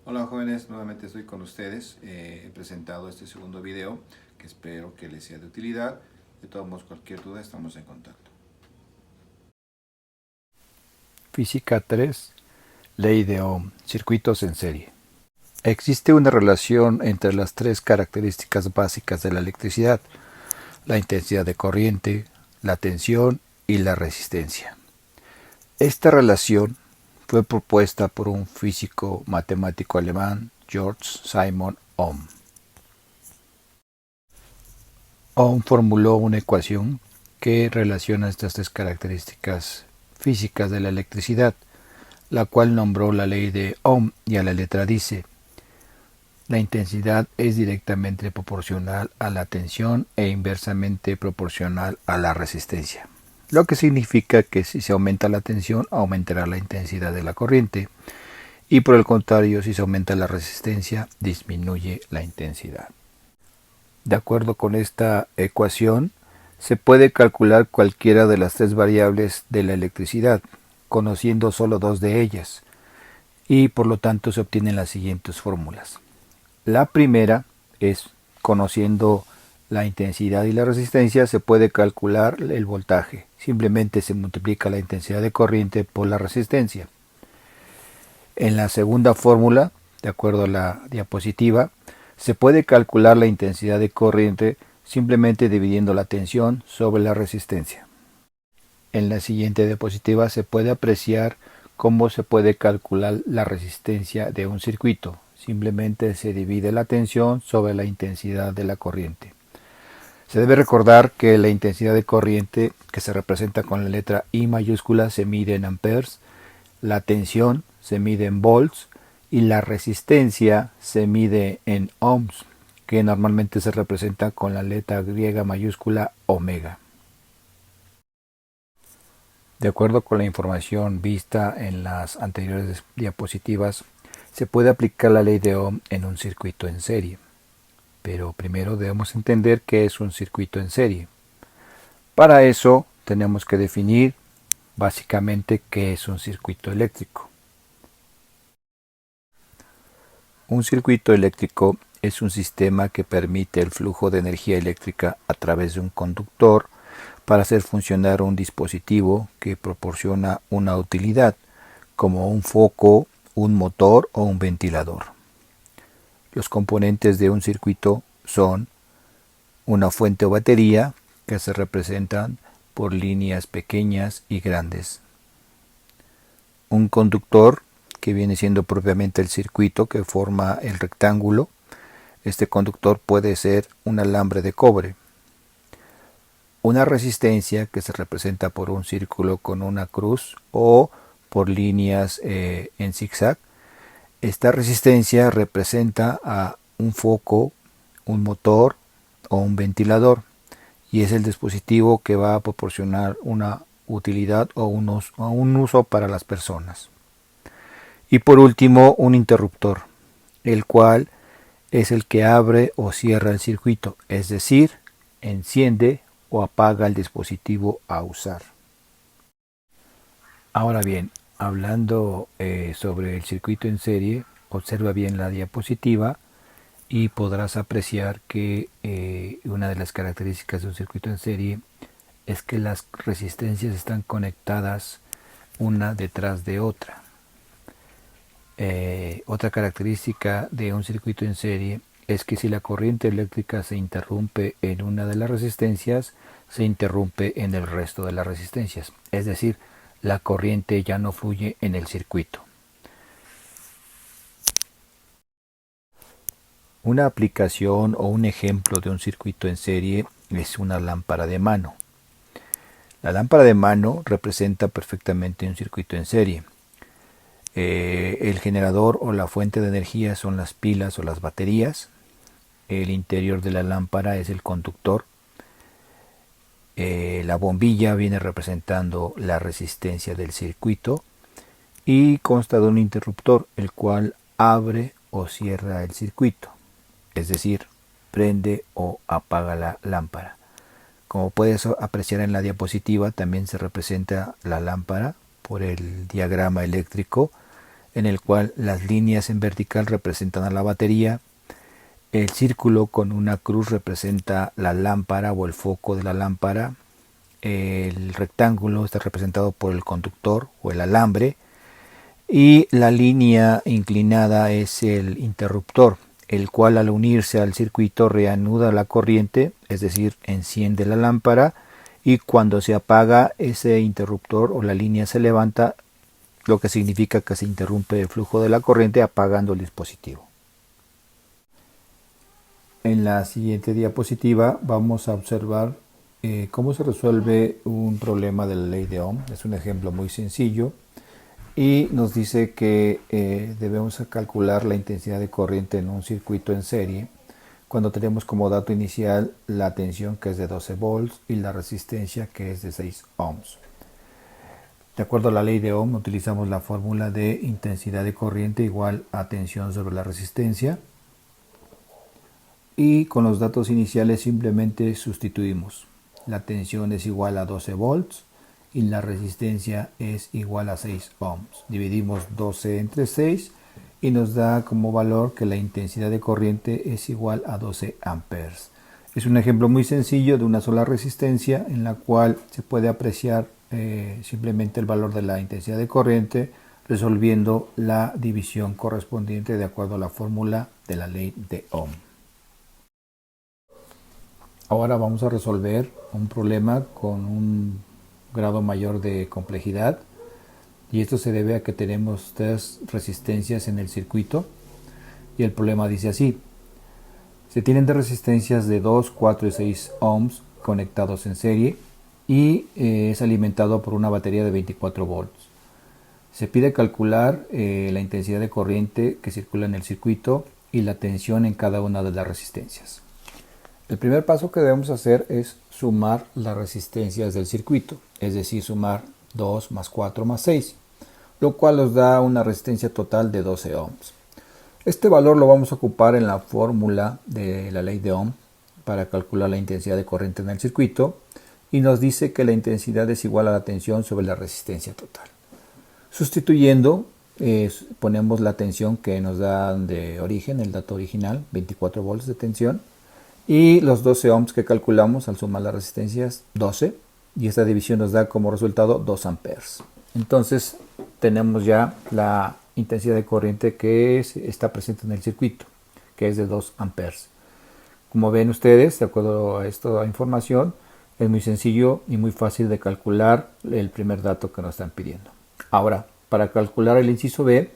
Hola jóvenes, nuevamente estoy con ustedes. He presentado este segundo video que espero que les sea de utilidad. De todos modos, cualquier duda estamos en contacto. Física 3, Ley de Ohm, circuitos en serie. Existe una relación entre las tres características básicas de la electricidad: la intensidad de corriente, la tensión y la resistencia. Esta relación fue propuesta por un físico matemático alemán, Georg Simon Ohm. Ohm formuló una ecuación que relaciona estas tres características físicas de la electricidad, la cual nombró la ley de Ohm, y a la letra dice: la intensidad es directamente proporcional a la tensión e inversamente proporcional a la resistencia. Lo que significa que si se aumenta la tensión, aumentará la intensidad de la corriente, y por el contrario, si se aumenta la resistencia, disminuye la intensidad. De acuerdo con esta ecuación, se puede calcular cualquiera de las tres variables de la electricidad, conociendo solo dos de ellas, y por lo tanto se obtienen las siguientes fórmulas. La primera es: conociendo la intensidad y la resistencia, se puede calcular el voltaje. Simplemente se multiplica la intensidad de corriente por la resistencia. En la segunda fórmula, de acuerdo a la diapositiva, se puede calcular la intensidad de corriente simplemente dividiendo la tensión sobre la resistencia. En la siguiente diapositiva se puede apreciar cómo se puede calcular la resistencia de un circuito. Simplemente se divide la tensión sobre la intensidad de la corriente. Se debe recordar que la intensidad de corriente, que se representa con la letra I mayúscula, se mide en amperes, la tensión se mide en volts y la resistencia se mide en ohms, que normalmente se representa con la letra griega mayúscula omega. De acuerdo con la información vista en las anteriores diapositivas, se puede aplicar la ley de Ohm en un circuito en serie. Pero primero debemos entender qué es un circuito en serie. Para eso tenemos que definir básicamente qué es un circuito eléctrico. Un circuito eléctrico es un sistema que permite el flujo de energía eléctrica a través de un conductor para hacer funcionar un dispositivo que proporciona una utilidad, como un foco, un motor o un ventilador. Los componentes de un circuito son una fuente o batería, que se representan por líneas pequeñas y grandes; un conductor, que viene siendo propiamente el circuito que forma el rectángulo. Este conductor puede ser un alambre de cobre; una resistencia, que se representa por un círculo con una cruz o por líneas en zigzag. Esta resistencia representa a un foco, un motor o un ventilador, y es el dispositivo que va a proporcionar una utilidad o un uso para las personas. Y por último, un interruptor, el cual es el que abre o cierra el circuito, es decir, enciende o apaga el dispositivo a usar. Ahora bien, hablando sobre el circuito en serie, observa bien la diapositiva y podrás apreciar que una de las características de un circuito en serie es que las resistencias están conectadas una detrás de otra. Otra característica de un circuito en serie es que si la corriente eléctrica se interrumpe en una de las resistencias, se interrumpe en el resto de las resistencias. Es decir, la corriente ya no fluye en el circuito. Una aplicación o un ejemplo de un circuito en serie es una lámpara de mano. La lámpara de mano representa perfectamente un circuito en serie. El generador o la fuente de energía son las pilas o las baterías. El interior de la lámpara es el conductor. La bombilla viene representando la resistencia del circuito y consta de un interruptor, el cual abre o cierra el circuito, es decir, prende o apaga la lámpara. Como puedes apreciar en la diapositiva, también se representa la lámpara por el diagrama eléctrico, en el cual las líneas en vertical representan a la batería, el círculo con una cruz representa la lámpara o el foco de la lámpara, el rectángulo está representado por el conductor o el alambre, y la línea inclinada es el interruptor, el cual al unirse al circuito reanuda la corriente, es decir, enciende la lámpara, y cuando se apaga ese interruptor o la línea se levanta, lo que significa que se interrumpe el flujo de la corriente apagando el dispositivo. En la siguiente diapositiva vamos a observar cómo se resuelve un problema de la ley de Ohm. Es un ejemplo muy sencillo y nos dice que debemos calcular la intensidad de corriente en un circuito en serie cuando tenemos como dato inicial la tensión, que es de 12 volts, y la resistencia, que es de 6 ohms. De acuerdo a la ley de Ohm, utilizamos la fórmula de intensidad de corriente igual a tensión sobre la resistencia, y con los datos iniciales simplemente sustituimos. La tensión es igual a 12 volts y la resistencia es igual a 6 ohms. Dividimos 12 entre 6 y nos da como valor que la intensidad de corriente es igual a 12 amperes. Es un ejemplo muy sencillo de una sola resistencia en la cual se puede apreciar simplemente el valor de la intensidad de corriente resolviendo la división correspondiente de acuerdo a la fórmula de la ley de Ohm. Ahora vamos a resolver un problema con un grado mayor de complejidad, y esto se debe a que tenemos tres resistencias en el circuito, y el problema dice así: se tienen tres resistencias de 2, 4 y 6 ohms conectados en serie y es alimentado por una batería de 24 volts. Se pide calcular la intensidad de corriente que circula en el circuito y la tensión en cada una de las resistencias. El primer paso que debemos hacer es sumar las resistencias del circuito, es decir, sumar 2 más 4 más 6, lo cual nos da una resistencia total de 12 ohms. Este valor lo vamos a ocupar en la fórmula de la ley de Ohm para calcular la intensidad de corriente en el circuito, y nos dice que la intensidad es igual a la tensión sobre la resistencia total. Sustituyendo, ponemos la tensión que nos da de origen, el dato original, 24 volts de tensión, y los 12 ohms que calculamos al sumar las resistencias, 12, y esta división nos da como resultado 2 amperes. Entonces tenemos ya la intensidad de corriente que está presente en el circuito, que es de 2 amperes. Como ven ustedes, de acuerdo a esta información, es muy sencillo y muy fácil de calcular el primer dato que nos están pidiendo. Ahora, para calcular el inciso B,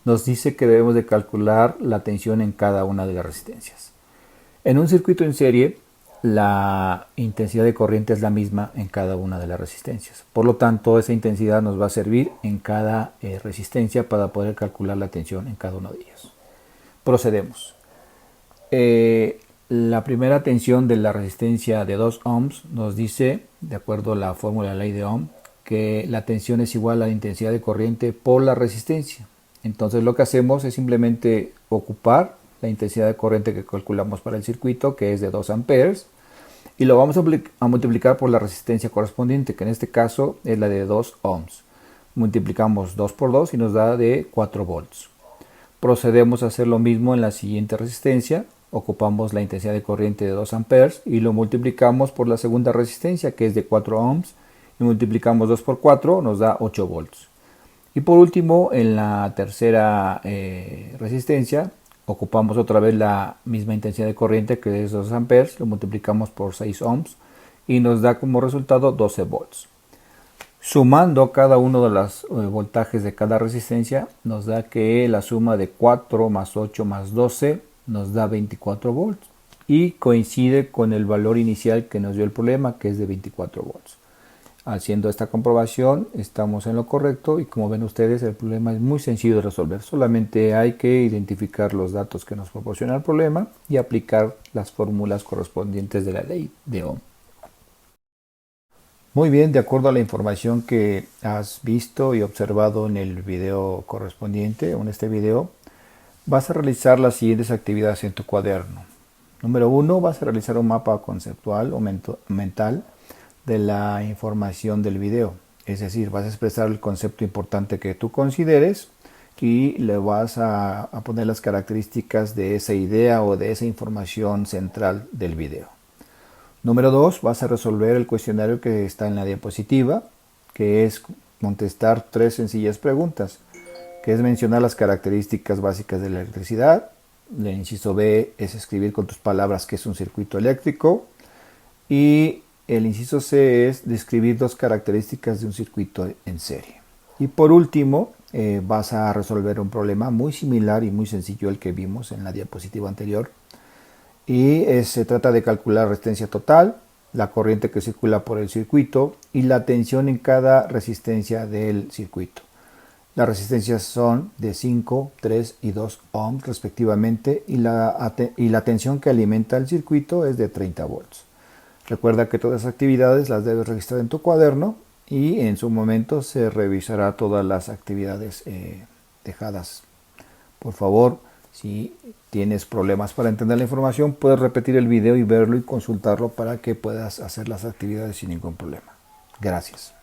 nos dice que debemos de calcular la tensión en cada una de las resistencias. En un circuito en serie, la intensidad de corriente es la misma en cada una de las resistencias. Por lo tanto, esa intensidad nos va a servir en cada resistencia para poder calcular la tensión en cada uno de ellos. Procedemos. La primera tensión de la resistencia de 2 ohms nos dice, de acuerdo a la fórmula de la ley de Ohm, que la tensión es igual a la intensidad de corriente por la resistencia. Entonces lo que hacemos es simplemente ocupar la intensidad de corriente que calculamos para el circuito, que es de 2 amperes, y lo vamos a multiplicar por la resistencia correspondiente, que en este caso es la de 2 ohms. Multiplicamos 2 por 2 y nos da de 4 volts. Procedemos a hacer lo mismo en la siguiente resistencia. Ocupamos la intensidad de corriente de 2 amperes y lo multiplicamos por la segunda resistencia, que es de 4 ohms, y multiplicamos 2 por 4, nos da 8 volts. Y por último, en la tercera resistencia, ocupamos otra vez la misma intensidad de corriente, que es 2 amperes, lo multiplicamos por 6 ohms y nos da como resultado 12 volts. Sumando cada uno de los voltajes de cada resistencia, nos da que la suma de 4 más 8 más 12 nos da 24 volts y coincide con el valor inicial que nos dio el problema, que es de 24 volts. Haciendo esta comprobación estamos en lo correcto, y como ven ustedes, el problema es muy sencillo de resolver. Solamente hay que identificar los datos que nos proporciona el problema y aplicar las fórmulas correspondientes de la ley de Ohm. Muy bien, de acuerdo a la información que has visto y observado en el video correspondiente, o en este video, vas a realizar las siguientes actividades en tu cuaderno. Número 1, vas a realizar un mapa conceptual o mental de la información del video. Es decir, vas a expresar el concepto importante que tú consideres y le vas a poner las características de esa idea o de esa información central del video. Número 2, vas a resolver el cuestionario que está en la diapositiva, que es contestar 3 sencillas preguntas, que es mencionar las características básicas de la electricidad. El inciso B es escribir con tus palabras qué es un circuito eléctrico. Y el inciso C es describir 2 características de un circuito en serie. Y por último, vas a resolver un problema muy similar y muy sencillo al que vimos en la diapositiva anterior. Y se trata de calcular la resistencia total, la corriente que circula por el circuito y la tensión en cada resistencia del circuito. Las resistencias son de 5, 3 y 2 ohms respectivamente y la tensión que alimenta el circuito es de 30 volts. Recuerda que todas las actividades las debes registrar en tu cuaderno y en su momento se revisará todas las actividades dejadas. Por favor, si tienes problemas para entender la información, puedes repetir el video y verlo y consultarlo para que puedas hacer las actividades sin ningún problema. Gracias.